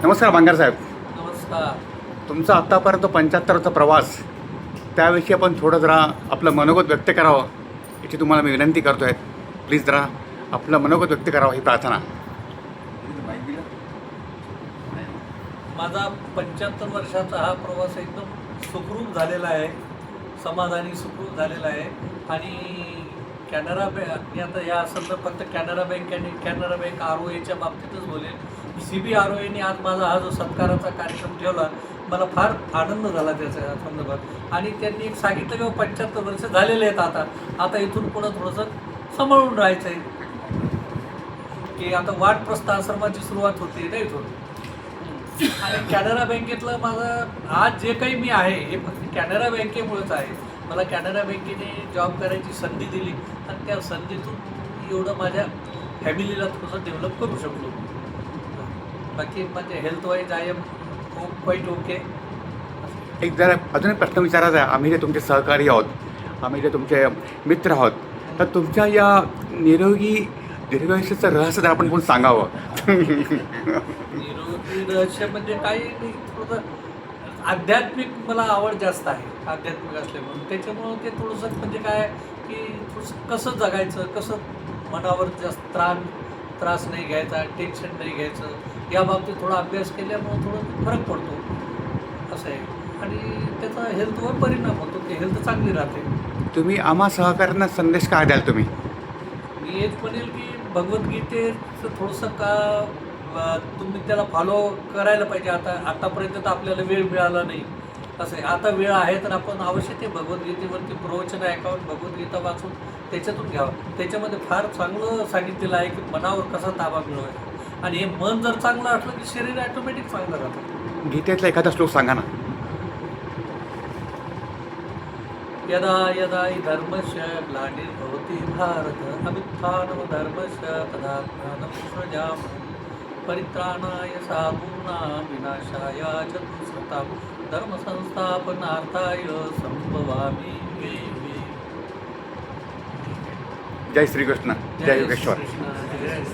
नमस्कार बांगर साहेब. नमस्कार. तुमचा आत्तापर्यंत 75चा प्रवास, त्याविषयी आपण थोडं जरा आपलं मनोगत व्यक्त करावं याची तुम्हाला मी विनंती करतो आहे. प्लीज जरा आपलं मनोगत व्यक्त करावं ही प्रार्थना. माझा 75 वर्षाचा हा प्रवास एकदम सुखरूप झालेला आहे, समाधानी सुखरूप झालेला आहे. आणि कॅनरा बँक, मी आता या संदर्भात फक्त कॅनरा बँक आणि कॅनरा बँक ROAच्या बाबतीतच बोलेन. CBROAने आज माझा हा जो सत्काराचा कार्यक्रम ठेवला, मला फार आनंद झाला त्याच्या संदर्भात. आणि त्यांनी एक सांगितलं की 75 वर्ष झालेले आहेत, आता इथून पुढं थोडंसं सांभाळून राहायचं आहे, की आता वाटप्रस्थ आश्रमाची सुरुवात होते नाही इथून. आणि कॅनरा बँकेतलं माझं आज जे काही मी आहे हे फक्त कॅनरा बँकेमुळेच आहे. मला कॅनरा बँकेने जॉब करायची संधी दिली आणि त्या संधीतून एवढं माझ्या फॅमिलीला थोडंसं डेव्हलप करू शकलो. बाकी माझे health wise I am quiet okay. एक जरा अजून एक प्रश्न विचारायचा आहे. आम्ही जे तुमचे सहकारी आहोत, आम्ही जे तुमचे मित्र आहोत, तर तुमच्या या निरोगी दीर्घायुष्याचं रहस्य जर आपण कोण सांगावं. निरोगी रहस्य म्हणजे काही नाही, थोडंसं आध्यात्मिक मला आवड जास्त आहे, आध्यात्मिक असल्यामुळे. त्याच्यामुळं ते थोडंसं म्हणजे काय की थोडंसं कसं जगायचं, कसं मनावर जास्त त्रास नाही घ्यायचा, टेन्शन नाही घ्यायचं, या बाबतीत थोडा अभ्यास केल्यामुळं थोडं फरक पडतो असं आहे. आणि त्याचा हेल्थवर परिणाम होतो, ते हेल्थ चांगली राहते. तुम्ही आम्हा सहकाऱ्यांना संदेश काय द्याल तुम्ही? मी एक म्हणेल की भगवद्गीतेचं थोडंसं तुम्ही त्याला फॉलो करायला पाहिजे. आतापर्यंत तर आपल्याला वेळ मिळाला नाही असं आहे. आता वेळ आहे तर आपण अवश्य ते भगवद्गीतेवरती प्रवचन ऐकावं, भगवद्गीता वाचून त्याच्यातून घ्यावं. त्याच्यामध्ये फार चांगलं सांगितलेलं आहे की मनावर कसा ताबा मिळवायचा. आणि हे मन जर चांगलं असलं की शरीर ॲटोमॅटिक चांगलं राहतं. गीतेतला एखादा श्लोक सांगा ना. यदा यदा हि धर्मस्य ग्लानिर्भवति भारत अभ्युत्थानमधर्मस्य तदात्मानं सृजामि परित्राणाय साधूनां विनाशाय च दुष्कृतां धर्मसंस्थापनार्थाय संभवामि युगे. जय श्रीकृष्ण, जय योगेश्वर. श्रीकृष्ण, जय